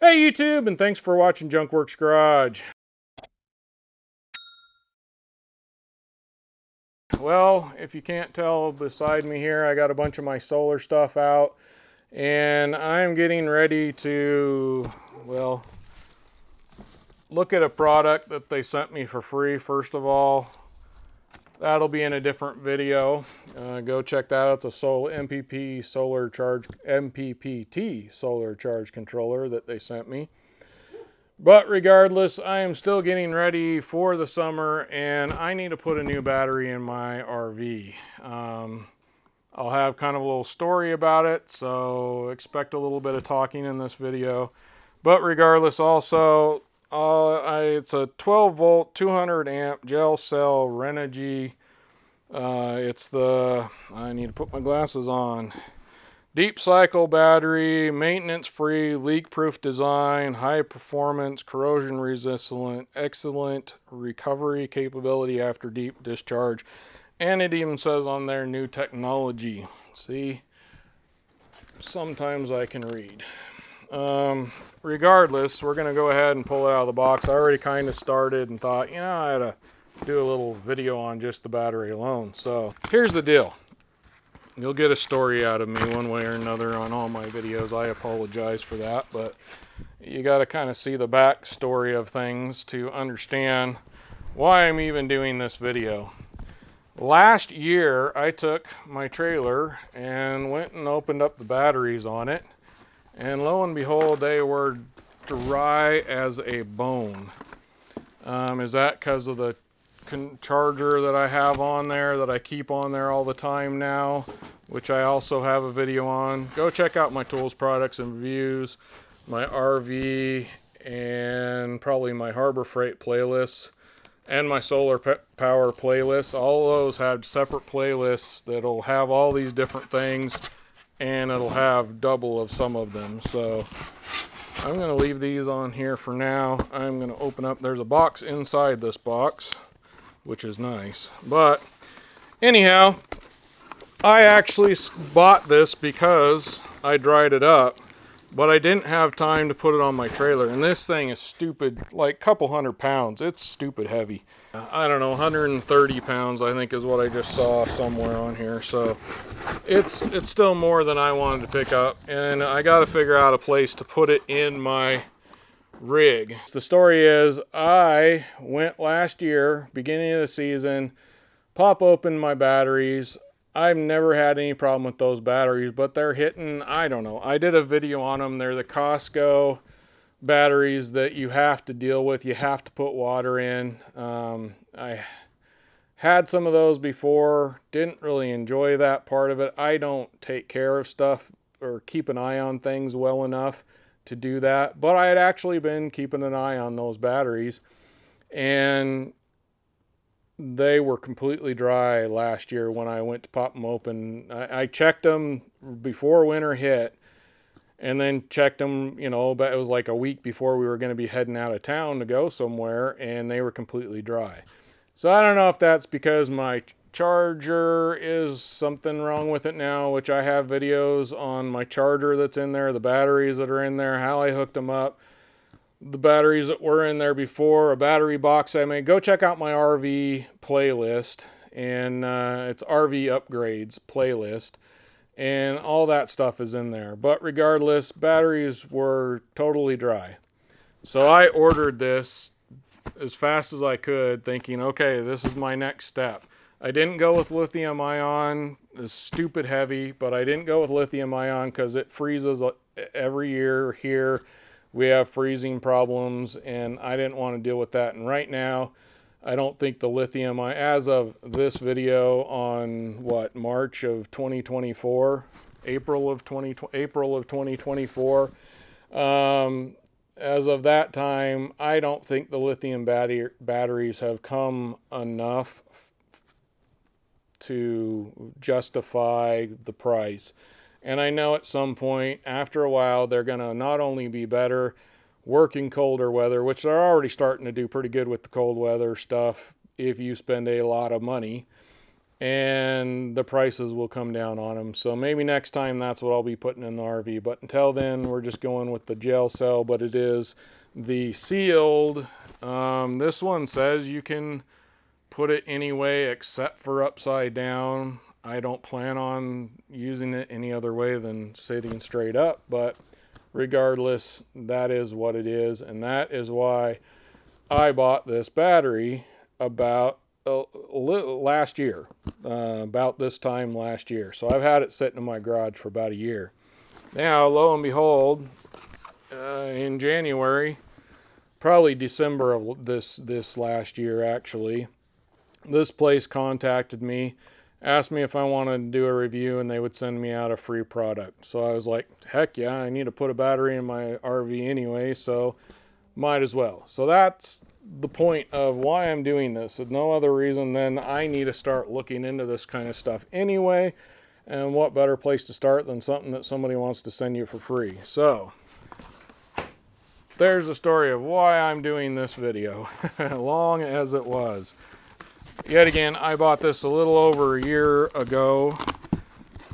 Hey YouTube, and thanks for watching Junkworks Garage. Well, if you can't tell beside me here, I got a bunch of my solar stuff out, and I'm getting ready to, well, look at a product that they sent me for free. First of all, that'll be in a different video. Go check that out. It's a MPPT solar charge controller that they sent me. But regardless, I am still getting ready for the summer, and I need to put a new battery in my RV. I'll have kind of a little story about it, so expect a little bit of talking in this video. But regardless, also, it's a 12 volt, 200 amp gel cell Renogy. I need to put my glasses on. Deep cycle battery, maintenance free, leak proof design, high performance, corrosion resistant, excellent recovery capability after deep discharge. And it even says on there new technology. See, sometimes I can read. Regardless, we're going to go ahead and pull it out of the box. I already kind of started and thought, I had to do a little video on just the battery alone. So here's the deal. You'll get a story out of me one way or another on all my videos. I apologize for that, but you got to kind of see the backstory of things to understand why I'm even doing this video. Last year, I took my trailer and went and opened up the batteries on it, and lo and behold, they were dry as a bone. Is that because of the charger that I have on there that I keep on there all the time now, which I also have a video on? Go check out my tools, products, and reviews, my RV, and probably my Harbor Freight playlists, and my solar power playlist. All those have separate playlists that'll have all these different things, and it'll have double of some of them. So I'm going to leave these on here for now. I'm going to open up, there's a box inside this box, which is nice. But anyhow, I actually bought this because I dried it up, but I didn't have time to put it on my trailer. And this thing is stupid, like a couple 100 pounds. It's stupid heavy. I don't know, 130 pounds I think is what I just saw somewhere on here. So it's still more than I wanted to pick up, and I got to figure out a place to put it in my rig. The story is, I went last year, beginning of the season, pop open my batteries. I've never had any problem with those batteries, but they're hitting, I don't know. I did a video on them. They're the Costco batteries that you have to deal with. You have to put water in. I had some of those before. Didn't really enjoy that part of it. I don't take care of stuff or keep an eye on things well enough to do that, but I had actually been keeping an eye on those batteries, and they were completely dry last year when I went to pop them open. I checked them before winter hit, and then checked them, but it was like a week before we were going to be heading out of town to go somewhere, and they were completely dry. So I don't know if that's because my charger is something wrong with it now, which I have videos on my charger that's in there, the batteries that are in there, how I hooked them up, the batteries that were in there before, a battery box I made. Go check out my RV playlist, and it's RV upgrades playlist, and all that stuff is in there. But regardless, batteries were totally dry. So I ordered this as fast as I could, thinking, okay, this is my next step. I didn't go with lithium ion. It's stupid heavy, but I didn't go with lithium ion because it freezes every year here. We have freezing problems, and I didn't want to deal with that. And right now, I don't think the lithium, as of this video on March of 2024, April of 2024, as of that time, I don't think the lithium batteries have come enough to justify the price. And I know at some point, after a while, they're going to not only be better working colder weather, which they're already starting to do pretty good with the cold weather stuff if you spend a lot of money, and the prices will come down on them. So maybe next time that's what I'll be putting in the RV. But until then, we're just going with the gel cell, but it is the sealed. This one says you can put it any way except for upside down. I don't plan on using it any other way than sitting straight up, but regardless, that is what it is, and that is why I bought this battery about last year, about this time last year. So I've had it sitting in my garage for about a year. Now, lo and behold, in January, probably December of this last year actually, this place contacted me, asked me if I wanted to do a review, and they would send me out a free product. So I was like, heck yeah, I need to put a battery in my RV anyway, so might as well. So that's the point of why I'm doing this. There's no other reason than I need to start looking into this kind of stuff anyway, and what better place to start than something that somebody wants to send you for free. So there's the story of why I'm doing this video, long as it was. Yet again, I bought this a little over a year ago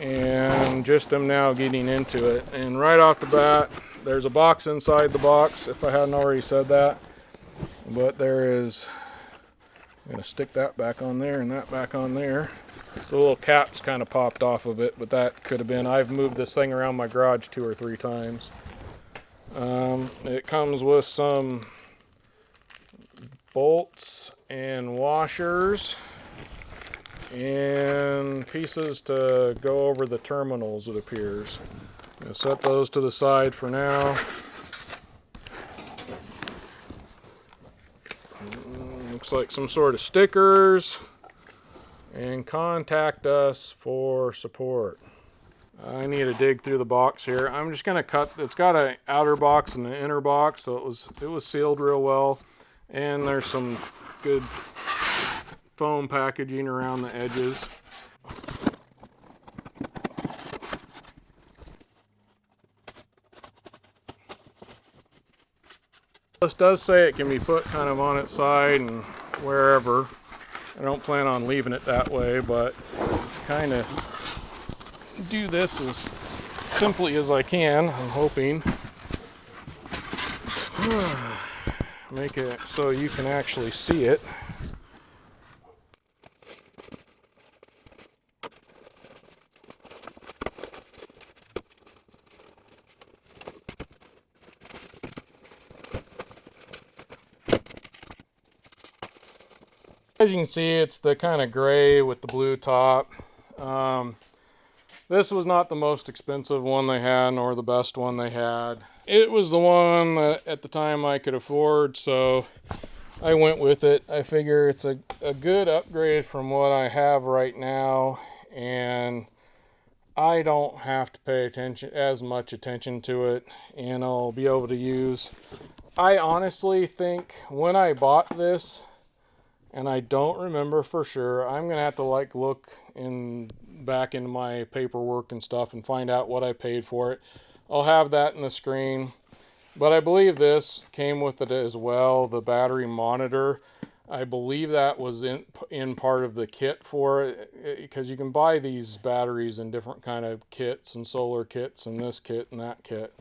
and just am now getting into it. And right off the bat, there's a box inside the box, if I hadn't already said that. But there is, I'm going to stick that back on there and that back on there. The little cap's kind of popped off of it, but that could have been, I've moved this thing around my garage 2 or 3 times. It comes with some bolts and washers and pieces to go over the terminals, it appears. I'll set those to the side for now. Looks like some sort of stickers, and contact us for support. I need to dig through the box here. I'm just going to cut, it's got an outer box and an inner box, so it was sealed real well, and there's some good foam packaging around the edges. This does say it can be put kind of on its side and wherever. I don't plan on leaving it that way, but kind of do this as simply as I can, I'm hoping. Make it so you can actually see it. As you can see, it's the kind of gray with the blue top. This was not the most expensive one they had, nor the best one they had. It was the one that at the time I could afford, so I went with it. I figure it's a good upgrade from what I have right now, and I don't have to pay as much attention to it, and I'll be able to use. I honestly think when I bought this, and I don't remember for sure, I'm gonna have to look back into my paperwork and stuff and find out what I paid for it. I'll have that in the screen, but I believe this came with it as well, the battery monitor. I believe that was in part of the kit for it, because you can buy these batteries in different kind of kits and solar kits and this kit and that kit.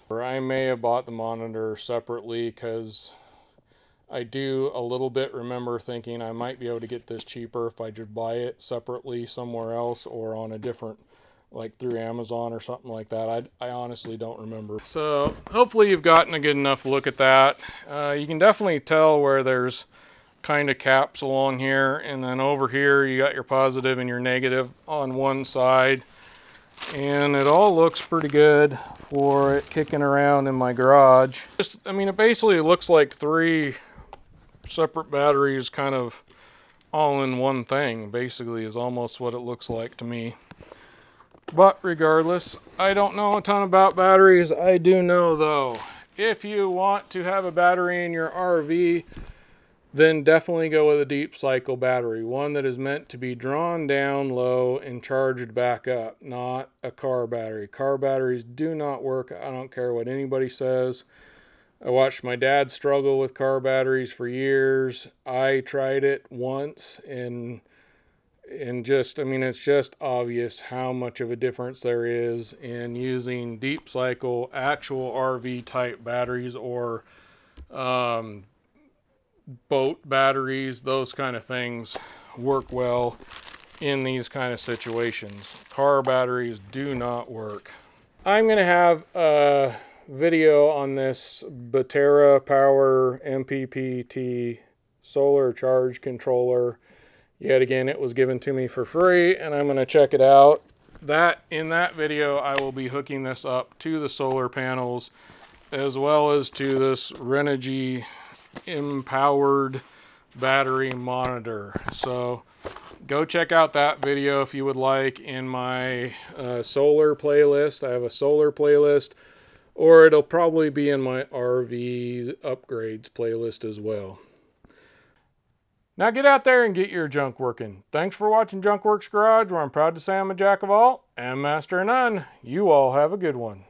Or I may have bought the monitor separately, because I do a little bit remember thinking I might be able to get this cheaper if I just buy it separately somewhere else or on a different, like through Amazon or something like that. I honestly don't remember. So hopefully you've gotten a good enough look at that. You can definitely tell where there's kind of caps along here, and then over here you got your positive and your negative on one side, and it all looks pretty good for it kicking around in my garage. I mean, it basically looks like 3 separate batteries kind of all in one thing, basically, is almost what it looks like to me. But regardless, I don't know a ton about batteries. I do know though, if you want to have a battery in your RV, then definitely go with a deep cycle battery, one that is meant to be drawn down low and charged back up, not a car battery. Car batteries do not work. I don't care what anybody says. I watched my dad struggle with car batteries for years. I tried it once, and And just, I mean, it's just obvious how much of a difference there is in using deep cycle actual RV type batteries, or boat batteries. Those kind of things work well in these kind of situations. Car batteries do not work. I'm going to have a video on this Batera Power MPPT solar charge controller. Yet again, it was given to me for free, and I'm going to check it out. In that video, I will be hooking this up to the solar panels, as well as to this Renogy empowered battery monitor. So go check out that video if you would like in my solar playlist. I have a solar playlist, or it'll probably be in my RV upgrades playlist as well. Now get out there and get your junk working. Thanks for watching Junk Works Garage, where I'm proud to say I'm a jack of all and master of none. You all have a good one.